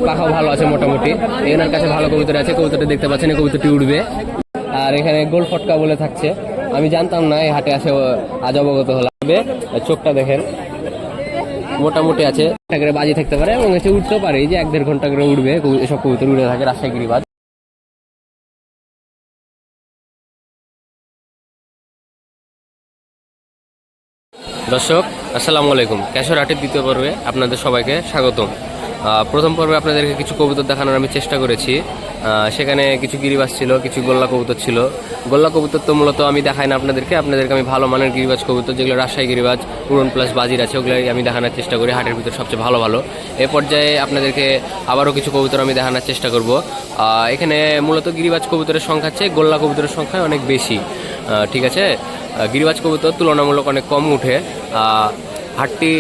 পাখাও ভালো আছে মোটামুটি। এনার কাছে ভালো কবুতর আছে, কবুতরটা দেখতে পাচ্ছেন, এই কবুতরটি উঠবে। আর এখানে গোল ফটকা বলে থাকছে, আমি জানতাম না, এই হাটে আসে আজ অবগত হলাম। চোখটা দেখেন মোটামুটি আছে, একটা করে বাজি থাকতে পারে এবং এসে উঠতেও পারে, এই যে 1-1.5 ঘন্টা করে উঠবে এসব কবুতর উড়ে থাকে রাজশাহী গিরিবাজ। দর্শক আসসালামু আলাইকুম, ক্যাশর হাটের দ্বিতীয় পর্বে আপনাদের সবাইকে স্বাগতম। প্রথম পর্বে আপনাদেরকে কিছু কবুতর দেখানোর আমি চেষ্টা করেছি। সেখানে কিছু গিরিবাজ ছিল, কিছু গোল্লা কবুতর ছিল। গোল্লা কবুতর তো মূলত আমি দেখাই না আপনাদেরকে আমি ভালো মানের গিরিবাজ কবুতর, যেগুলো রাজশাহী গিরিবাজ উড়ন প্লাস বাজির আছে, ওগুলোই আমি দেখানোর চেষ্টা করি হাটের ভিতর সবচেয়ে ভালো ভালো। এ পর্যায়ে আপনাদেরকে আবারও কিছু কবুতর আমি দেখানোর চেষ্টা করব। এখানে মূলত গিরিবাজ কবুতরের সংখ্যা চেয়ে গোল্লা কবুতরের সংখ্যা অনেক বেশি, ঠিক আছে। গিরিবাজ কবুতর তুলনামূলক অনেক কম উঠে। হাটটি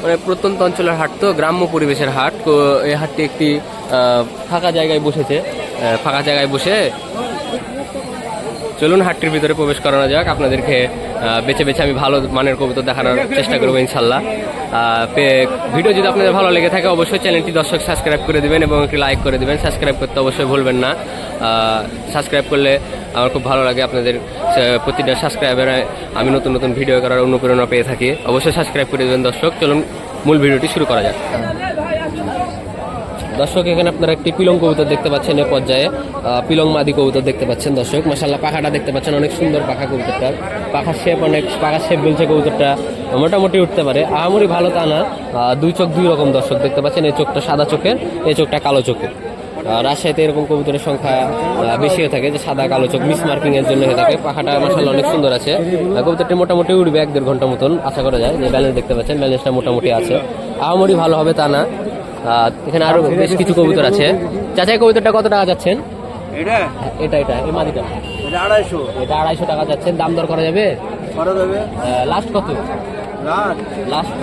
মানে প্রত্যন্ত অঞ্চলের হাট, তো গ্রাম্য পরিবেশের হাট। তো এই হাটটি একটি ফাঁকা জায়গায় বসেছে, ফাঁকা জায়গায় বসে চলুন হাটটির ভিতরে প্রবেশ করানো যাক। আপনাদেরকে বেছে বেছে আমি ভালো মানের কবুতর দেখানোর চেষ্টা করবো ইনশাল্লাহ। ভিডিও যদি আপনাদের ভালো লেগে থাকে অবশ্যই চ্যানেলটি দর্শক সাবস্ক্রাইব করে দিবেন এবং একটি লাইক করে দিবেন। সাবস্ক্রাইব করতে অবশ্যই ভুলবেন না। সাবস্ক্রাইব করলে আমার খুব ভালো লাগে, আপনাদের প্রতিটা সাবস্ক্রাইবারে আমি নতুন নতুন ভিডিও করার অনুপ্রেরণা পেয়ে থাকি। অবশ্যই সাবস্ক্রাইব করে দেবেন দর্শক। চলুন মূল ভিডিওটি শুরু করা যাক। দর্শক এখানে আপনারা একটি পিলং কবুতর দেখতে পাচ্ছেন, এ পর্যায়ে পিলং মাদি কবুতর দেখতে পাচ্ছেন দর্শক। মাশাআল্লাহ পাখাটা দেখতে পাচ্ছেন, অনেক সুন্দর পাখা কবুতরটার। পাখার শেপ পাখার শেপ বলছে কবুতরটা মোটামুটি উঠতে পারে, আহামরি ভালো তা না। দুই চোখ দুই রকম দর্শক দেখতে পাচ্ছেন, এই চোখটা সাদা চোখের, এই চোখটা কালো চোখের। রাজশাহীতে এরকম কবুতরের সংখ্যা বেশি হয়ে থাকে, যে সাদা কালো চোখ মিস মার্কিং এর জন্য হয়ে থাকে। পাখাটা মাশাআল্লাহ অনেক সুন্দর আছে। কবুতরটি মোটামুটি উঠবে 1-1.5 ঘন্টা মতন আশা করা যায়। যে ব্যালেন্স দেখতে পাচ্ছেন, ব্যালেন্সটা মোটামুটি আছে, আহামরি ভালো হবে তা না। এখানে আরো বেশ কিছু কবুতর আছে। চাচা কবুতরটা কত টাকা যাচ্ছেন? এটা এই মাদিটা এটা 250 টাকা যাচ্ছেন। দাম দর করা যাবে? লাস্ট কত? লাস্ট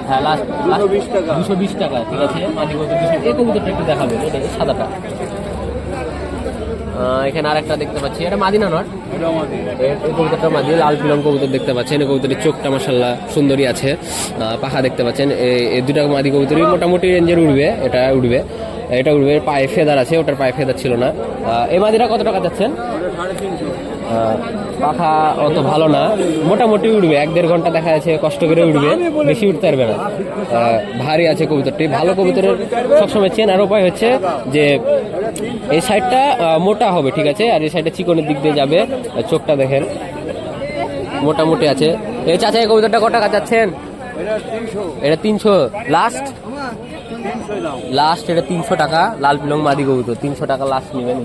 হ্যাঁ লাস্ট 220 টাকা, ঠিক আছে। মাদি কবুতর এই কবুতরটা একটু দেখাবে, সাদাটা। এখানে আর একটা দেখতে পাচ্ছি, এটা মাদি না নট? এই কবুতরটা মাদি, লাল পিলং কবুতর দেখতে পাচ্ছেন। এই কবুতরের চোখটা মাশাআল্লাহ সুন্দরী আছে, পাখা দেখতে পাচ্ছেন। এই দুটা মাদি কবুতরই মোটামুটি রেঞ্জের উঠবে, এটা উঠবে। পায়ে ফেদার আছে, ওটার পায়ে ফেদার ছিল না। এই মাদিরা কত টাকা যাচ্ছেন? পাখা অত ভালো না, মোটামুটি উঠবে 1-1.5 ঘন্টা দেখা যাচ্ছে, কষ্ট করে উঠবে, বেশি উঠতে পারবে না। ভারী আছে কবুতরটি। ভালো কবুতরের সবসময় চেনার উপায় হচ্ছে যে এই সাইডটা মোটা হবে, ঠিক আছে, আর এই সাইডটা চিকনের দিক দিয়ে যাবে। চোখটা দেখেন মোটামুটি আছে। এই চাচা এই কবুতরটা কত টাকা যাচ্ছেন? এটা 300 লাস্ট। এটা 300 টাকা, লাল পিলং মাদি কবুতর 300 টাকা লাস্ট নেবেন।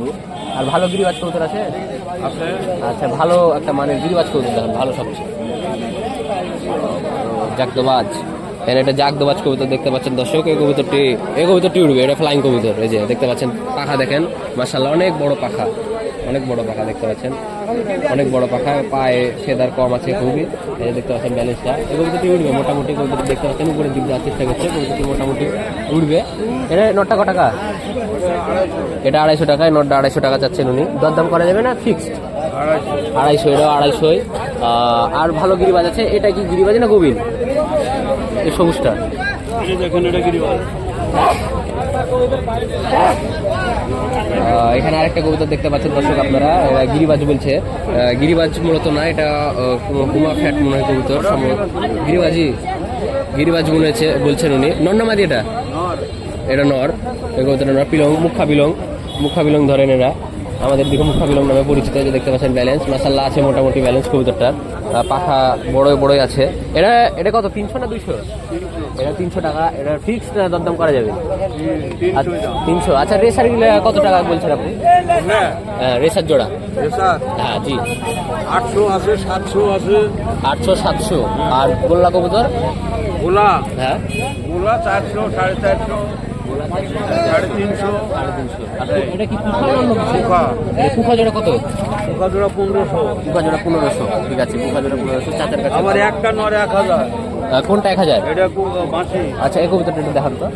আর ভালো গিরিবাজ কবুতর আছে? আচ্ছা, ভালো একটা মানে গিরিবাজ কবুতর দেখেন, ভালো সবচেয়ে জাগদবাজ। এখানে একটা জাগদবাজ কবুতর দেখতে পাচ্ছেন দর্শক। এই কবুতরটি উঠবে, এটা ফ্লাইং কবুতর। এই যে দেখতে পাচ্ছেন পাখা দেখেন, মাশাআল্লাহ অনেক বড় পাখা, অনেক বড় পাখা দেখতে পাচ্ছেন, অনেক বড় পাখা। পায়ে ফেদার কম আছে খুবই, এই দেখতে পাচ্ছেন ব্যালেন্সটা। এই কবুতরটি উঠবে মোটামুটি। কবুতরটি দেখতে পাচ্ছেন উপরের দিক যাওয়ার চেষ্টা করছে, কবুতরটি মোটামুটি উঠবে। এটা নটটা কত টাকা? এটা 250 টাকায়, নটটা 250 টাকা চাচ্ছেন উনি। দরদাম করা যাবে না? ফিক্সড 250। এটাও 250। আর ভালো গিরিবাজ আছে। এটা কি গিরিবাজ না গোবিন? এই সবুজটা এখানে আরেকটা কবুতর দেখতে পাচ্ছেন দর্শক আপনারা, গিরিবাজ বলছে। গিরিবাজ মূলত না, এটা হুমা ফ্যাট মনে হয় কবুতর, গিরিবাজ মনে হচ্ছে বলছেন উনি। নন্নামাদি এটা নর। এই কবুতরটা নর, পিলং, মুখা বিলং ধরেন এরা, আমাদের দিকে মুখা বিলং নামে পরিচিত। যে দেখতে পাচ্ছেন ব্যালেন্স মাশাআল্লাহ আছে, মোটামুটি ব্যালেন্স কবুতরটার। পাখা বড়ই আছে। এটা কত? 300 না 200? এটা 300 টাকা। এটা ফিক্সড না দরদাম করা যাবে? 300। আচ্ছা, রেসার কত টাকা বলছেন আপনি? হ্যাঁ, রেসার জোড়া। হ্যাঁ জি, 800 আছে, 700 আছে। 800 700। আর গোল্লা কবুতর? হ্যাঁ 400, 450, 350। এটা কি কুকা জোড়া কত? কুকা জোড়া 1500। ঠিক আছে, কুকা জোড়া 1500 চাচার কাছে। আমার একটা নর 1000। কোনটা 1000? এটা বাঁশি। আচ্ছা, এই কবুতরটা একটু দেখান তো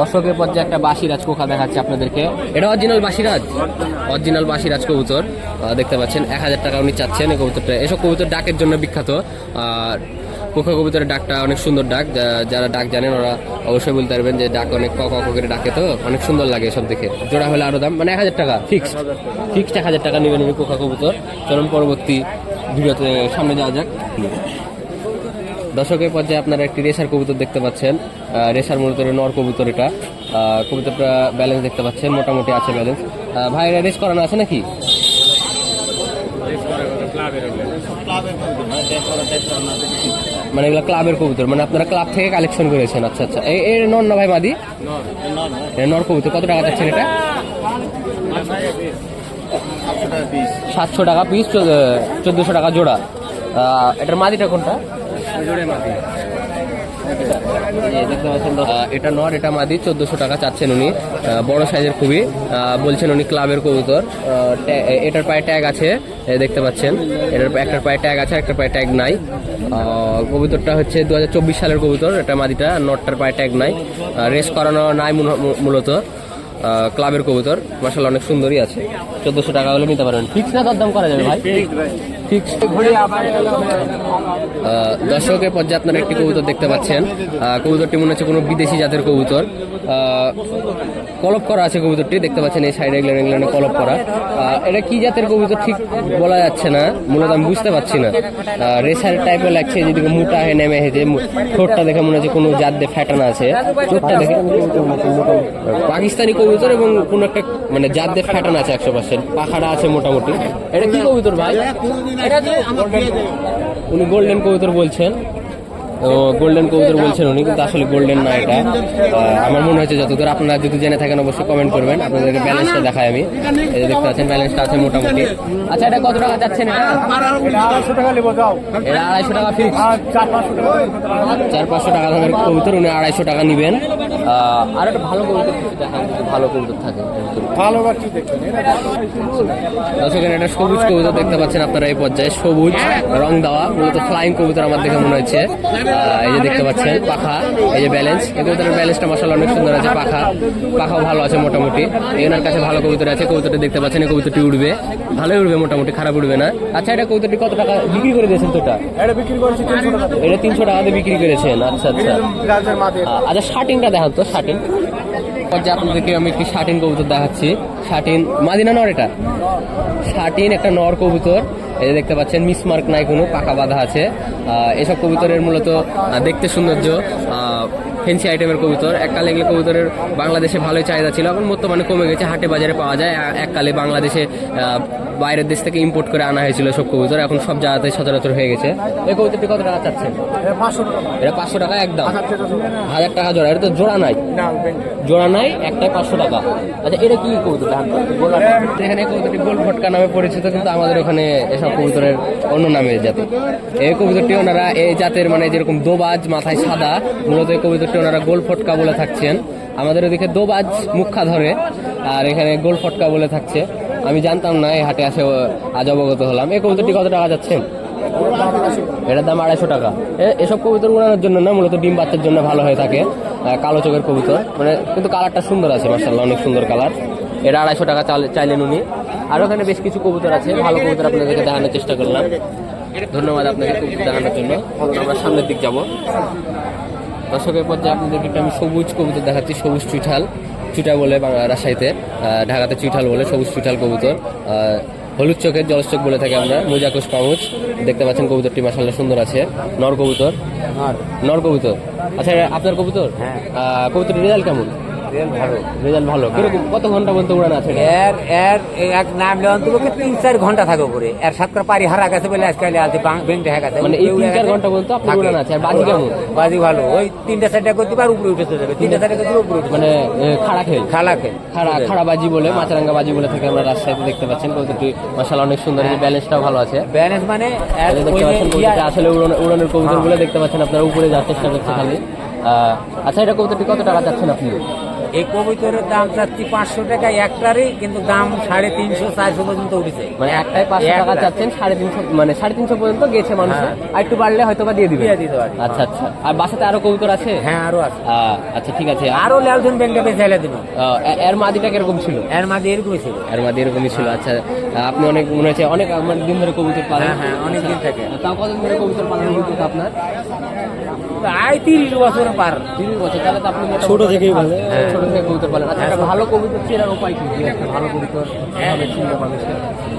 দর্শকের পর্যায়ে। একটা বাসিরাজ কোকা দেখাচ্ছে আপনাদেরকে। এটা অরিজিনাল বাসিরাজ কবুতর দেখতে পাচ্ছেন। 1000 টাকা উনি চাচ্ছেন এই কবুতরটা। এসব কবুতর ডাকের জন্য বিখ্যাত। আর কোকা কবুতরের ডাকটা অনেক সুন্দর ডাক, যারা ডাক জানেন ওরা অবশ্যই বলতে পারবেন যে ডাক অনেক কক করে ডাকে, তো অনেক সুন্দর লাগে সব দেখে। জোড়া হলে আরো দাম, মানে 1000 টাকা ফিক্সড 1000 টাকা নেবেন উনি কোকা কবুতর। চলুন পরবর্তী ভিডিওতে সামনে যাওয়া যাক। দর্শকের পর্যায়ে আপনারা একটি রেসার কবুতর দেখতে পাচ্ছেন। রেসার মূলত নর কবুতর, এটা কবুতরটা ব্যালেন্স দেখতে পাচ্ছেন, মোটামুটি আছে ব্যালেন্স। ভাই রেস করানো আছে নাকি? মানে এগুলো ক্লাবের কবুতর, মানে আপনারা ক্লাব থেকে কালেকশন করেছেন? আচ্ছা আচ্ছা, এর নর না ভাই মাদি? নর কবুতর। কত টাকা চাচ্ছেন এটা? 700 টাকা পিস, 1400 টাকা জোড়া। এটার মাদিটা কোনটা? দেখতে পাচ্ছেন এটা নর, এটা মাদি। 1400 টাকা চাচ্ছেন উনি, বড় সাইজের খুবই। বলছেন উনি ক্লাবের কবুতর। এটার পায়ে ট্যাগ আছে, দেখতে পাচ্ছেন। এটার একটার পায়ে ট্যাগ আছে, একটা পায়ে ট্যাগ নাই। কবুতরটা হচ্ছে 2024 সালের কবুতর, এটা মাদিটা। নটটার পায়ে ট্যাগ নাই, রেস করানো নাই মূলত। ক্লাবের কবুতর, মাশাআল্লাহ অনেক সুন্দরই আছে। 1400 টাকা হলে নিতে পারেন। ফিক্স না দরদাম করা যাবে ভাই? ফিক্স। দর্শকের পর্যায়ে আপনারা একটি কবুতর দেখতে পাচ্ছেন। কবুতরটি মনে হচ্ছে কোনো বিদেশি জাতের কবুতর। কলপ করা আছে কবুতরটি, দেখতে পাচ্ছেন এই সাইডে এগুলো কলপ করা। এটা কি জাতের কবুতর ঠিক বলা যাচ্ছে না, মূলত আমি বুঝতে পারছি না। রেসার টাইপের লাগছে, যেদিকে মোটা হয়ে নেমে হেঁটে ঠোঁটটা দেখে মনে হচ্ছে কোনো জাত দিয়ে ফ্যাটানো আছে। চোখটা দেখে পাকিস্তানি কবুতর এবং কোনো একটা মানে জাত দিয়ে ফ্যাটানো আছে 100%। পাখাটা আছে মোটামুটি। এটা কি কবুতর ভাই? উনি গোল্ডেন কবুতর বলছেন, গোল্ডেন কবুতর বলছেন উনি, কিন্তু আসলে গোল্ডেন না এটা। আমার মনে হচ্ছে যতদূর। আপনারা যদি জেনে থাকেন অবশ্যই কমেন্ট করবেন। আপনাদেরকে ব্যালেন্সটা দেখাই আমি। এই যে দেখতে পাচ্ছেন ব্যালেন্সটা আছে মোটামুটি। আচ্ছা, এটা কত টাকা যাচ্ছেন? এটা 250 টাকা নেব। যাও, এটা 250 টাকা ফিক্স। 400-500 টাকা দামের কবুতর, উনি 250 টাকা নেবেন। আর একটা ভালো কবুতর দেখান, ভালো কবুতর থাকে ভালো। সেখানে একটা সবুজ কবুতর দেখতে পাচ্ছেন আপনারা এই পর্যায়ে, সবুজ রং দেওয়া, মূলত ফ্লাইং কবুতর আমার দেখে মনে হচ্ছে। এই যে দেখতে পাচ্ছেন পাখা, এই যে ব্যালেন্স, এই কবুতরের ব্যালেন্সটা মাশাআল্লাহ অনেক সুন্দর আছে। পাখাও ভালো আছে মোটামুটি। এনার কাছে ভালো কবুতর আছে। কবুতরটি দেখতে পাচ্ছেন, এই কবুতরটি উঠবে, ভালোই উঠবে মোটামুটি, খারাপ উঠবে না। আচ্ছা, এটা কবুতরটি কত টাকা বিক্রি করে দিয়েছেন? তো এটা বিক্রি করেছি 300 টাকা। এটা 300 টাকাতে বিক্রি করেছেন? আচ্ছা আচ্ছা। আচ্ছা, শার্টিংটা দেখান তো। শার্টিং পর্যায়ে আপনাদেরকে আমি একটি শার্টিন কবুতর দেখাচ্ছি। শার্টিন মাদিনা নর, এটা শার্টিন একটা নর কবুতর। এই যে দেখতে পাচ্ছেন, মিসমার্ক নাই কোনো, পাকা বাঁধা আছে। এসব কবুতরের মূলত দেখতে সৌন্দর্য, ফেন্সি আইটেমের কবুতর। এককালে এগুলো কবুতরের বাংলাদেশে ভালোই চাহিদা ছিল, এখন বর্তমানে কমে গেছে, হাটে বাজারে পাওয়া যায়। এককালে বাংলাদেশে বাইরের দেশ থেকে ইম্পোর্ট করে আনা হয়েছিল সব কবুতর, এখন সব জায়গাতে সচরাচর হয়ে গেছে। এই কবুতরটি কত টাকা চাচ্ছেন? এটা 500 টাকা একদম। 1000 টাকা জোড়া। এটা তো জোড়া নাই, জোড়া নাই, একটাই 500 টাকা। আচ্ছা, এটা কি কবুতর? এখানে কবুতরটি গোল ফটকা নামে পরিচিত, কিন্তু আমাদের ওখানে এসব কবুতরের অন্য নামে জাতে। এই কবুতরটি ওনারা এই জাতের, মানে যেরকম দোবাজ মাথায় সাদা, মূলত এই কবুতরটি ওনারা গোল ফটকা বলে থাকছেন। আমাদের ওদিকে দোবাজ মুখা ধরে, আর এখানে গোল ফটকা বলে থাকছে। আমি জানতাম না, এই হাটে আসে আজ অবগত হলাম। এই কবুতরটি কত টাকা যাচ্ছেন? এটার দাম 250 টাকা। এসব কবুতর উড়ানোর জন্য না, মূলত ডিম বাচ্চার জন্য ভালো হয়ে থাকে। কালো চোখের কবুতর, মানে কিন্তু কালারটা সুন্দর আছে মাশাআল্লাহ, অনেক সুন্দর কালার। এটা 250 টাকা চাইলেন উনি। আর ওখানে বেশ কিছু কবুতর আছে, ভালো কবুতর আপনাদেরকে দেখানোর চেষ্টা করলাম। ধন্যবাদ আপনাকে কবুতর দেখানোর জন্য। আমরা সামনের দিক যাব। দর্শকের পর্যায়ে আপনাদেরকে আমি সবুজ কবুতর দেখাচ্ছি। সবুজ চুইঠাল বলে রাজশাহীতে, ঢাকাতে চুইঠাল বলে, সবুজ চুইঠাল কবুতর। হলুদ চোখের জলচোখ বলে থাকে আমরা, মোজাকুশ পাউচ। দেখতে পাচ্ছেন কবুতরটি মাশাআল্লাহ সুন্দর আছে, নর কবুতর। আচ্ছা, আপনার কবুতর? কবুতরের রেজাল্ট কেমন? রেজাল্ট ভালো। কিরকম, কত ঘন্টা পর্যন্ত উড়ান আছে? এক নামলে অন্তত 3-4 ঘন্টা থাকো করে। এর 7 পারি হারা গেছে বলে আজকাল ব্যাংক দেখা গেছে, মানে এই 3-4 ঘন্টা পর্যন্ত আপনি উড়ান আছে। আর বাজি কেমন? বাজি ভালো, ওই 3টা-4টা করতে পার উপরে উঠে চলে যাবে। 3টা-4টা করতে উপরে উঠে, মানে খাড়া খাড়া বাজি বলে, মাছরাঙ্গা বাজি বলে থাকে আমরা রাজশাহীতে। দেখতে পাচ্ছেন কবুতরটি মাশাআল্লাহ অনেক সুন্দর, ব্যালেন্সটাও ভালো আছে। ব্যালেন্স মানে দেখতে পাচ্ছেন কবুতরটা আসলে উড়ানোর কবুতর বলে দেখতে পাচ্ছেন আপনারা, উপরে যাওয়ার চেষ্টা করছে খালি। আচ্ছা, এটা কবুতরটি কত টাকা যাচ্ছেন আপনি? এই কবুতরের দাম চাচ্ছি 500 টাকা একটারই, কিন্তু দাম 350-400 পর্যন্ত উঠেছে। মানে একটাই 500 টাকা একটা। চাচ্ছেন, 350, মানে 350 পর্যন্ত গেছে মানুষ। হ্যাঁ। আর একটু বাড়লে হয়তো বা দিয়ে দিবে। দিয়ে দিতে পারি। আচ্ছা আচ্ছা। আর বাসাতে আরো কবুতর আছে? হ্যাঁ আরো আছে। আচ্ছা ঠিক আছে। আরো ল্যালজন ব্যাংকে বেঁচে এলে দিন। এর মাদিটা কিরকম ছিল? এর মাঝে এরকমই ছিল। এর মাদি এরকমই ছিল। আচ্ছা আপনি অনেক মনে হচ্ছে অনেক মানে দিন ধরে কবুতর পালেন। হ্যাঁ, হ্যাঁ, অনেক দিন থেকে। তাও কতদিন ধরে কবুতর পালন হইতেছে আপনার? প্রায় 30 বছর পার। 30 বছর। তাহলে তো আপনি ছোট থেকেই ভালো। ছোট থেকে কবুতর পালেন। আচ্ছা একটা ভালো কবুতর চেনার উপায় কি? যে একটা ভালো কবুতর কিভাবে চিনবে মানুষকে?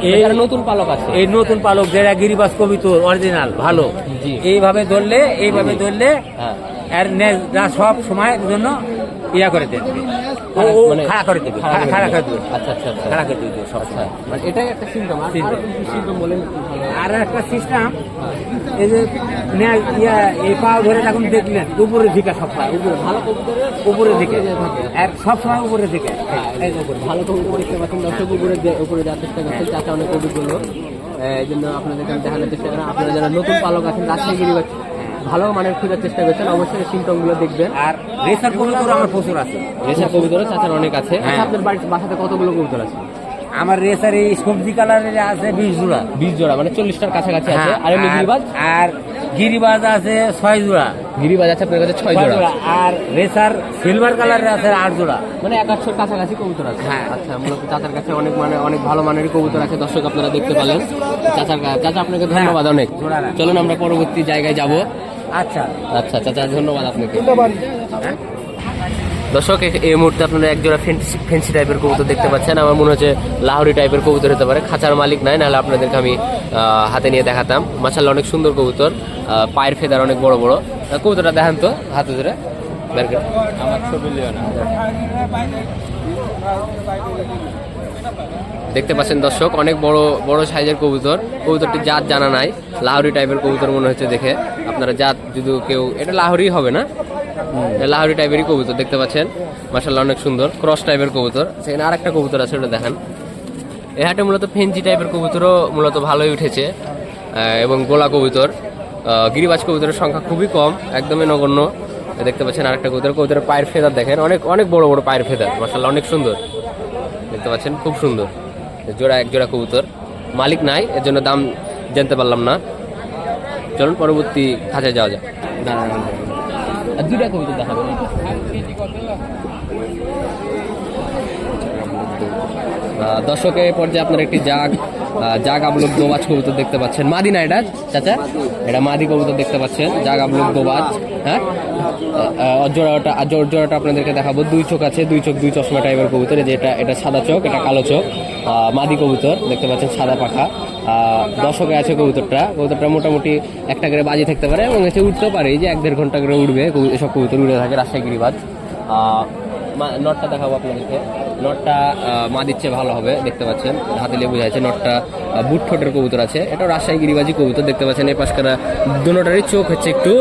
এই- যারা নতুন পালক আছে। এই নতুন পালক যেটা গিরিবাস কবিতর অরিজিনাল ভালো, জি। এইভাবে ধরলে হ্যাঁ। এর নেজটা সব সময়ের জন্য ইয়া করে দেবে, মানে খাড়া করে দেবে, খাড়া করে দেবে, আচ্ছা আচ্ছা আচ্ছা। খাড়া করে দেবে সব সময়। মানে এটাই একটা সিম্পটম। আর Symptom। সিম্পটম বলেন একটু ভালো হয়। আর একটা সিস্টেম, এই যে এই পা ধরে এখন দেখলেন উপরের দিকে সব পায়, উপরে ভালো কবুতরের উপরের দিকে আর সব সময় উপরের দিকে, এই উপরে ভালো কবুতর দেখতে পাচ্ছেন দর্শক, উপরে যাওয়ার চেষ্টা করছেন। চাচা অনেক অভিজ্ঞ, এই জন্য আপনাদেরকে আমি দেখানোর চেষ্টা করেন। আপনারা যারা নতুন পালক আছেন, রাজশাহী গিরিবাজ ভালো মানের খোঁজার চেষ্টা করছেন, অবশ্যই সিমটম গুলো দেখবেন। আর রেসার কবিতর আমার প্রচুর আছে। রেসার কবুতরও চাচার অনেক আছে। হ্যাঁ। আচ্ছা আপনার বাড়ির বাসাতে কতগুলো কবুতর আছে? আমার রেসার এই সবজি কালারের আছে 20 জোড়া। 20 জোড়া, মানে 40টার কাছাকাছি আছে। হ্যাঁ, আর এমনি গিরিবাজ? আর গিরিবাজ আছে 6 জোড়া। গিরিবাজ আছে আপনার কাছে 6 জোড়া। আর রেসার সিলভার কালারের আছে 8 জোড়া। মানে 100 কাছাকাছি কবুতর আছে। হ্যাঁ। আচ্ছা মূলত চাচার কাছে অনেক ভালো মানের কবুতর আছে। দর্শক আপনারা দেখতে পেলেন চাচা আপনাকে ধন্যবাদ অনেক। জোড়া না। চলুন আমরা পরবর্তী জায়গায় যাব। আচ্ছা আচ্ছা চাচা ধন্যবাদ আপনাকে। দর্শক এই মুহূর্তে আপনারা একজোড়া ফেন্সি টাইপের কবুতর দেখতে পাচ্ছেন। আমার মনে হচ্ছে লাহোরি টাইপের কবুতর হতে পারে। খাঁচার মালিক নাই, নাহলে আপনাদেরকে আমি হাতে নিয়ে দেখাতাম। মাশাআল্লাহ অনেক সুন্দর কবুতর, পায়ের ফেদার অনেক বড় বড়। কবুতরটা দেখান তো হাতে ধরে বের করে। আমার ছবি লিও না। দেখতে পাচ্ছেন দর্শক অনেক বড় সাইজের কবুতর। কবুতরটি জাত জানা নাই, লাহোরি টাইপের কবুতর মনে হচ্ছে দেখে। আপনারা জাত যদি কেউ, এটা লাহোরি হবে না, লাহোরি টাইপেরই কবুতর দেখতে পাচ্ছেন। মাশাআল্লাহ অনেক সুন্দর ক্রস টাইপের কবুতর। সেখানে আর একটা কবুতর আছে, ওটা দেখেন। এই হাটে মূলত ফেন্সি টাইপের কবুতরও মূলত ভালোই উঠেছে, এবং গোলা কবুতর। গিরিবাজ কবুতরের সংখ্যা খুবই কম, একদমই নগণ্য। দেখতে পাচ্ছেন আরেকটা কবুতরের পায়ের ফেদার দেখেন, অনেক বড় বড় পায়ের ফেদার। মাশাআল্লাহ অনেক সুন্দর দেখতে পাচ্ছেন, খুব সুন্দর। এক জোড়া কবুতর, মালিক নাই, এর জন্য দাম জানতে পারলাম না। চলুন পরবর্তী খাঁচায় যাওয়া যাক। আর দুইটা কবুতর দেখাবেন। দর্শকের পর্যায়ে আপনার একটি জাগ আবলুক দোবাজ কবুতর দেখতে পাচ্ছেন। মাদি না এটা চাচা? এটা মাদি কবুতর দেখতে পাচ্ছেন, জাগ আবলুক দোবাজ। হ্যাঁ, জোড়াটা আপনাদেরকে দেখাবো। 2 চোখ আছে, 2 চোখ 2 চশমা টাইপের কবুতর। যে এটা সাদা চোখ, এটা কালো চোখ। মাদি কবুতর দেখতে পাচ্ছেন, সাদা পাখা। দর্শকে আছে কবুতরটা মোটামুটি একটা করে বাজি থাকতে পারে, এবং এসে উঠতেও পারে। এই যে 1-1.5 ঘন্টা করে উঠবে, এসব কবুতর উড়ে থাকে রাজশাহী গিরিবাজ। নটটা দেখাবো আপনাদেরকে। নটটা মাদির চেয়ে ভালো হবে, দেখতে পাচ্ছেন হাতে লেবু যাচ্ছে। নটটা বুট ঠোঁটের কবুতর আছে, এটাও রাজশাহী গিরিবাজি কবুতর দেখতে পাচ্ছেন। এ পাশকাটা দুটোটারই চোখ হচ্ছে একটু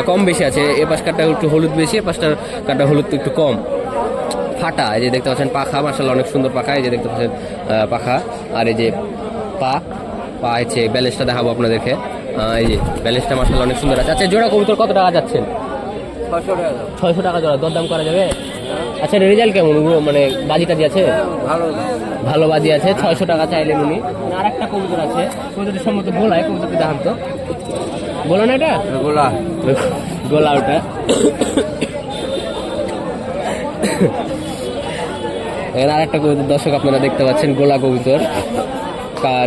কম বেশি আছে। এ পাশকারটা একটু হলুদ বেশি, এ পাশটার কাটা হলুদ একটু কম। ফাটা, এই যে দেখতে পাচ্ছেন পাখা, মাশাআল্লাহ অনেক সুন্দর পাখা। এই যে দেখতে পাচ্ছেন পাখা। আর এই যে পা হচ্ছে ব্যালেন্সটা দেখাবো আপনাদেরকে। এই যে ব্যালেন্সটা মাশাআল্লাহ অনেক সুন্দর আছে। আচ্ছা জোড়া কবুতর কত টাকা যাচ্ছেন? 600 টাকা জোড়া। দরদাম করা যাবে? আচ্ছা রেজাল্ট কেমন, মানে বাজি টাজি আছে? ভালো বাজি আছে। 600 টাকা চাইলেন উনি। আর একটা কবুতর আছে, কবুতরটির সম্মত গোলায়, কবুতরটি দেখান তো। গোলা না এটা? গোলা ওটা। এখানে আর একটা কবুতর দর্শক আপনারা দেখতে পাচ্ছেন, গোলা কবুতর।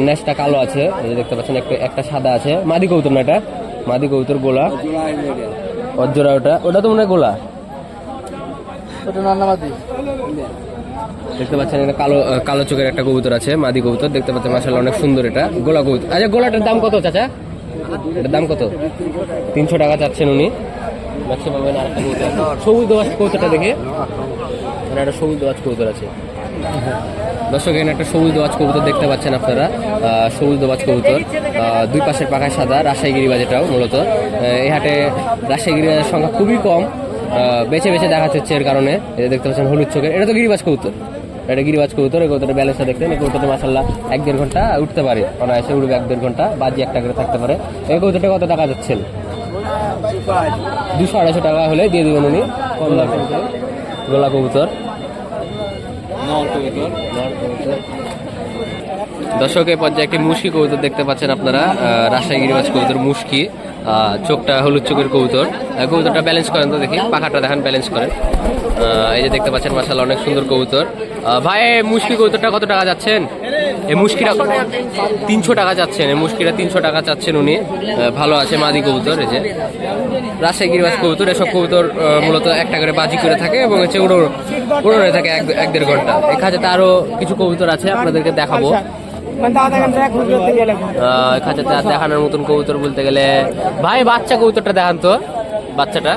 নেসটা কালো আছে, এই যে দেখতে পাচ্ছেন। একটা সাদা আছে। মাদি কবুতর না এটা? মাদি কবুতর গোলা। অজোড়া ওটা তো মনে হয় গোলা। দেখতে পাচ্ছেন এটা কালো চোখের একটা কবুতর আছে, মাদি কবুতর দেখতে পাচ্ছেন। মাশাআল্লাহ অনেক সুন্দর এটা গোলা কবুতর। আচ্ছা গোলাটার দাম কত চাচা? এটার দাম কত? 300 টাকা চাচ্ছেন উনি। ম্যাক্সিমাম আরেকটা কবুতর, সবুজ দোয়াজ কবুতরটা দেখে, মানে একটা সবুজ দোয়াজ কবুতর আছে। দর্শক এখানে একটা সবুজ দোয়াজ কবুতর দেখতে পাচ্ছেন আপনারা। সবুজ দোয়াজ কবুতর, 2 পাশের পাখায় সাদা। রাজশাহী গিরিবাজ এটাও মূলত। এই হাটে রাজশাহী গিরিবাজের সংখ্যা খুবই কম, বেছে দেখা যাচ্ছে। এর কারণে এটা দেখতে পাচ্ছেন হলুদ চোখের, এটা তো গিরিবাজ কবুতর। এটা গিরিবাজ কবুতর। এই কবুতরের ব্যালেন্সটা দেখতেন। এই কবুতরটা মাশাআল্লাহ 1-1.5 ঘন্টা উঠতে পারে, অনায়াসে উঠবে 1-1.5 ঘন্টা। বাজি একটা করে থাকতে পারে। এই কবুতরটা কত টাকা যাচ্ছেন? 200-250 টাকা হলে দিয়ে দেবেন উনি, কম দামে। গোলা কবুতর। নর কবুতর। দর্শক এই পর্যায়ে একটি মুশকি কবুতর দেখতে পাচ্ছেন আপনারা, রাজশাহী গিরিবাজ কবুতর মুশকি, চোখটা হলুদ চোখের কবুতর। কবুতরটা ব্যালেন্স করেন তো দেখি, পাখাটা দেখান, ব্যালেন্স করেন। এই যে দেখতে পাচ্ছেন মাশাআল্লাহ অনেক সুন্দর কবুতর। ভাই এই মুশকি কবুতরটা কত টাকা যাচ্ছেন? এই মুশকিটা 300 টাকা যাচ্ছেন, এই মুশকিটা 300 টাকা চাচ্ছেন উনি। ভালো আছে মাদি কবুতর। এই যে রাজশাহী গিরিবাজ কবুতর, এসব কবুতর মূলত একটা করে বাজি করে থাকে এবং হচ্ছে উড়ে থাকে 1-1.5 ঘন্টা। এখানে আরো কিছু কবুতর আছে, আপনাদেরকে দেখাবো। এখানে দেখানোর মতন কবুতর বলতে গেলে ভাই বাচ্চা কবুতরটা দেখান তো, বাচ্চাটা।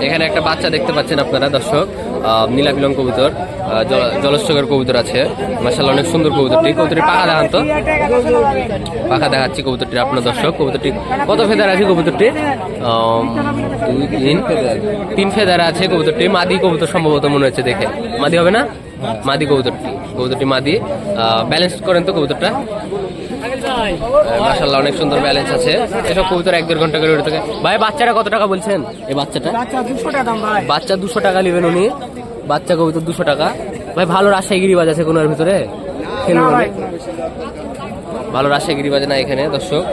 এখানে একটা বাচ্চা দেখতে পাচ্ছেন আপনারা দর্শক, নীলা বিলং কবুতর, জলস্থকের কবুতর আছে মাশাআল্লাহ অনেক সুন্দর কবুতরটি। কবুতরটির পাখা দেখান তো, পাখা দেখাচ্ছি কবুতরটির আপনার দর্শক। কবুতরটি কত ফেদার আছে কবুতরটি? 3 ফেদার আছে কবুতরটি। মাদি কবুতর সম্ভবত মনে হচ্ছে দেখে, মাদি হবে না? মাদি কবুতরটি মাদি। ব্যালেন্স করেন তো কবুতরটা, মাশাআল্লাহ অনেক সুন্দর ব্যালেন্স আছে। এসব কবুতর 1-1.5 ঘন্টা করে উড়ে থাকে। ভাই বাচ্চাটা কত টাকা বলছেন? এই বাচ্চাটা বাচ্চা 200 টাকা নেবেন উনি, বাচ্চা কবুতর 200 টাকা। ভাই ভালো রাজশাহী গিরিবাজ আছে কোনো এর ভিতরে? ভালো রাজশাহী গিরিবাজ না এখানে দর্শক।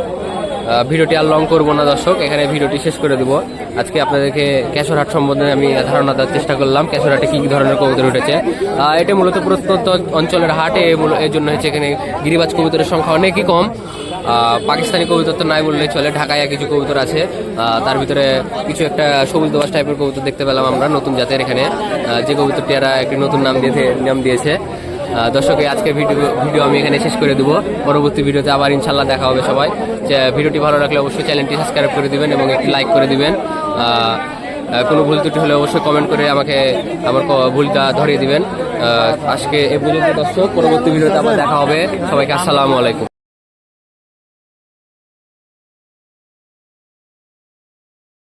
ভিডিওটি আর লং করবো না দর্শক, এখানে ভিডিওটি শেষ করে দেবো। আজকে আপনাদেরকে কেশরহাট সম্বন্ধে আমি ধারণা দেওয়ার চেষ্টা করলাম, কেশরহাটে কী কী ধরনের কবুতর উঠেছে। এটা মূলত প্রত্যন্ত অঞ্চলের হাটে, এই জন্য হচ্ছে এখানে গিরিবাজ কবুতরের সংখ্যা অনেকই কম। পাকিস্তানি কবুতর তো নাই বললেই চলে, ঢাকায় কিছু কবুতর আছে। তার ভিতরে কিছু একটা সবুজ দোয়াশ টাইপের কবুতর দেখতে পেলাম আমরা, নতুন জাতের। এখানে যে কবুতরটি এরা একটি নতুন নাম দিয়েছে। দর্শক আজকে ভিডিও আমি এখানে শেষ করে দেবো। পরবর্তী ভিডিওতে আবার ইনশাল্লাহ দেখা হবে সবাই। ভিডিওটি ভালো লাগলে অবশ্যই চ্যানেলটি সাবস্ক্রাইব করে দিবেন এবং একটি লাইক করে দিবেন। কোনো ভুল ত্রুটি হলে অবশ্যই কমেন্ট করে আমাকে আমার ভুলটা ধরিয়ে দিবেন। আজকে এ পর্যন্ত দর্শক, পরবর্তী ভিডিওতে আবার দেখা হবে। সবাইকে আসসালামু আলাইকুম।